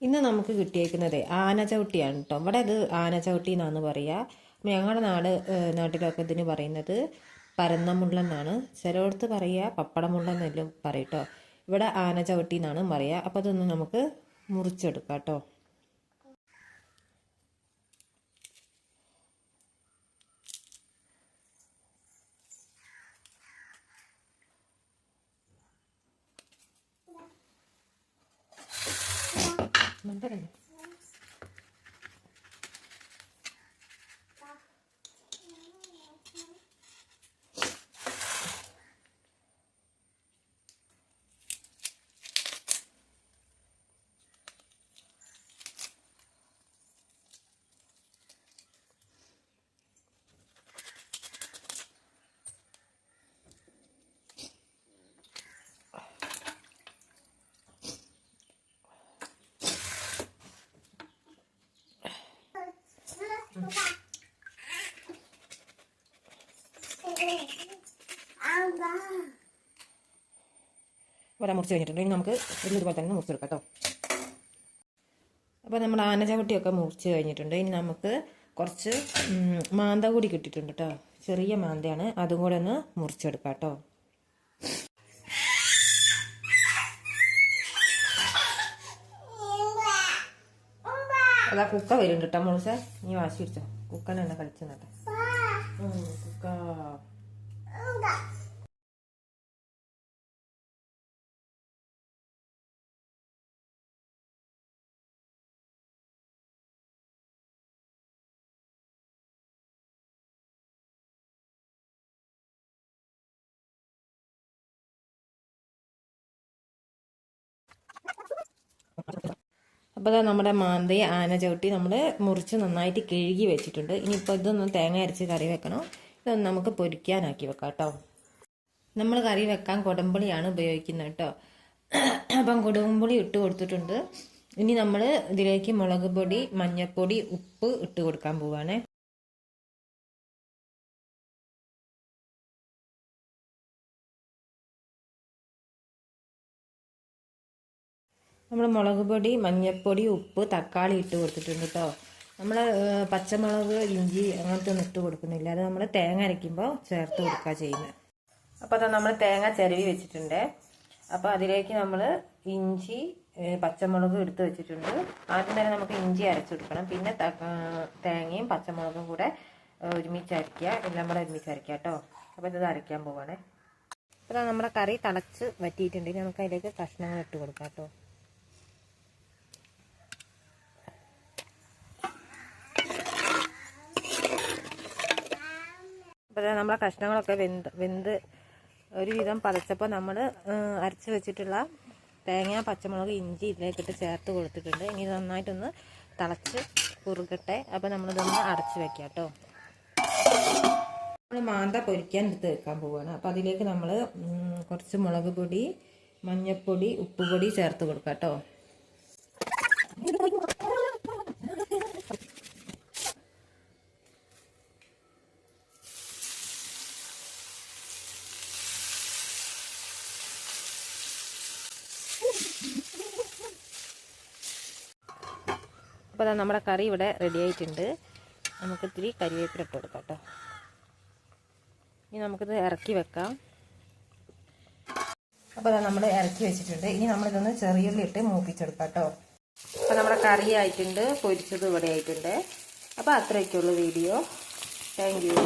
ഇന്ന് നമുക്ക് കിട്ടിയേക്കുന്നത് ആനച്ചവിട്ടിയാണ് കേട്ടോ. ഇവിടെ ഇത് ആനച്ചവിട്ടി എന്നാണ് പറയുക. ഞങ്ങളുടെ നാട്ടിലൊക്കെ ഇതിന് പറയുന്നത് പരന്നമുള്ള എന്നാണ്. ചിലയിടത്ത് പറയുക പപ്പടമുള്ള എന്നെല്ലാം പറയും കേട്ടോ. ഇവിടെ ആനച്ചവിട്ടി എന്നാണ് പറയുക. അപ്പോൾ അതൊന്ന് നമുക്ക് മുറിച്ചെടുക്കാം കേട്ടോ. മണ്ടല്ലേ ഇവിടെ മുറിച്ച് കഴിഞ്ഞിട്ടുണ്ട്. ഇനി നമുക്ക് ഇതുപോലെ തന്നെ മുറിച്ചെടുക്കാം കേട്ടോ. അപ്പോൾ നമ്മുടെ ആനച്ചവിട്ടിയൊക്കെ മുറിച്ച് കഴിഞ്ഞിട്ടുണ്ട്. ഇനി നമുക്ക് കുറച്ച് മാന്ത കൂടി കിട്ടിയിട്ടുണ്ട് കേട്ടോ. ചെറിയ മാന്തയാണ്, അതും കൂടെ ഒന്ന് മുറിച്ചെടുക്കാം കേട്ടോ. അതാ കുക്ക വരുന്നുണ്ട് കേട്ടോ മോളെ. നീ വാശി പിടിച്ചോ, കുക്കനെ തന്നെ കളിച്ചു കേട്ടോ. കുക്ക അപ്പോൾ നമ്മുടെ മാന്തയെ ആനച്ചവിട്ടി നമ്മൾ മുറിച്ച് നന്നായിട്ട് കഴുകി വെച്ചിട്ടുണ്ട്. ഇനിയിപ്പോൾ ഇതൊന്ന് തേങ്ങ അരച്ച് കറി വെക്കണം. ഇതൊന്ന് നമുക്ക് പൊരിക്കാനാക്കി വെക്കാം കേട്ടോ. നമ്മൾ കറി വെക്കാൻ കൊടമ്പുളിയാണ് ഉപയോഗിക്കുന്നത് കേട്ടോ. അപ്പം കൊടമ്പുളി ഇട്ട് കൊടുത്തിട്ടുണ്ട്. ഇനി നമ്മൾ ഇതിലേക്ക് മുളക് പൊടി, മഞ്ഞൾപ്പൊടി, ഉപ്പ് ഇട്ട് കൊടുക്കാൻ പോവാണ്. നമ്മൾ മുളക് പൊടി, മഞ്ഞൾപ്പൊടി, ഉപ്പ്, തക്കാളി ഇട്ട് കൊടുത്തിട്ടുണ്ട് കേട്ടോ. നമ്മൾ പച്ചമുളക്, ഇഞ്ചി അങ്ങനത്തെ ഒന്നും ഇട്ട് കൊടുക്കുന്നില്ല. അത് നമ്മൾ തേങ്ങ അരയ്ക്കുമ്പോൾ ചേർത്ത് കൊടുക്കുക ചെയ്യുന്നത്. അപ്പോൾ അത് നമ്മൾ തേങ്ങ ചിരവി വെച്ചിട്ടുണ്ട്. അപ്പോൾ അതിലേക്ക് നമ്മൾ ഇഞ്ചി, പച്ചമുളകും എടുത്ത് വെച്ചിട്ടുണ്ട്. ആദ്യം തന്നെ നമുക്ക് ഇഞ്ചി അരച്ചെടുക്കണം. പിന്നെ തേങ്ങയും പച്ചമുളകും കൂടെ ഒരുമിച്ച് അരയ്ക്കുക. എല്ലാം കൂടെ ഒരുമിച്ച് അരയ്ക്കുക കേട്ടോ. അപ്പോൾ ഇത് അരയ്ക്കാൻ പോവാണേ. അപ്പോൾ നമ്മുടെ കറി തിളച്ച് വറ്റിയിട്ടുണ്ടെങ്കിൽ നമുക്ക് അതിലേക്ക് കഷ്ണങ്ങൾ ഇട്ട് കൊടുക്കാം കേട്ടോ. അപ്പോൾ നമ്മളെ കഷ്ണങ്ങളൊക്കെ വെന്ത് ഒരുവിധം പതച്ചപ്പോൾ നമ്മൾ അരച്ച് വെച്ചിട്ടുള്ള തേങ്ങ, പച്ചമുളക്, ഇഞ്ചി ഇതിലേക്കിട്ട് ചേർത്ത് കൊടുത്തിട്ടുണ്ട്. ഇനി നന്നായിട്ടൊന്ന് തിളച്ച് കുറുകട്ടെ. അപ്പോൾ നമ്മളിതൊന്ന് അടച്ച് വെക്കാം കേട്ടോ. നമ്മൾ മാന്ത പൊരിക്കാൻ എടുത്ത് വെക്കാൻ പോവുകയാണ്. അപ്പോൾ അതിലേക്ക് നമ്മൾ കുറച്ച് മുളക് പൊടി, മഞ്ഞൾപ്പൊടി, ഉപ്പുപൊടി ചേർത്ത് കൊടുക്കാം കേട്ടോ. അപ്പോൾ നമ്മുടെ കറി ഇവിടെ റെഡി ആയിട്ടുണ്ട്. നമുക്ക് ഇത്തിരി കരിവേപ്പില ഇട്ട് കൊടുക്കാം കേട്ടോ. ഇനി നമുക്കിത് ഇറക്കി വെക്കാം. അപ്പോൾ നമ്മൾ ഇറക്കി വെച്ചിട്ടുണ്ട്. ഇനി നമ്മളിതൊന്ന് ചെറിയുള്ളി ഇട്ട് മൂപ്പിച്ചെടുക്കാം കേട്ടോ. അപ്പോൾ നമ്മുടെ കറി ആയിട്ടുണ്ട്, പൊരിച്ചത് ഇവിടെ ആയിട്ടുണ്ട്. അപ്പോൾ അത്രയൊക്കെയുള്ളൂ വീഡിയോ. Thank you.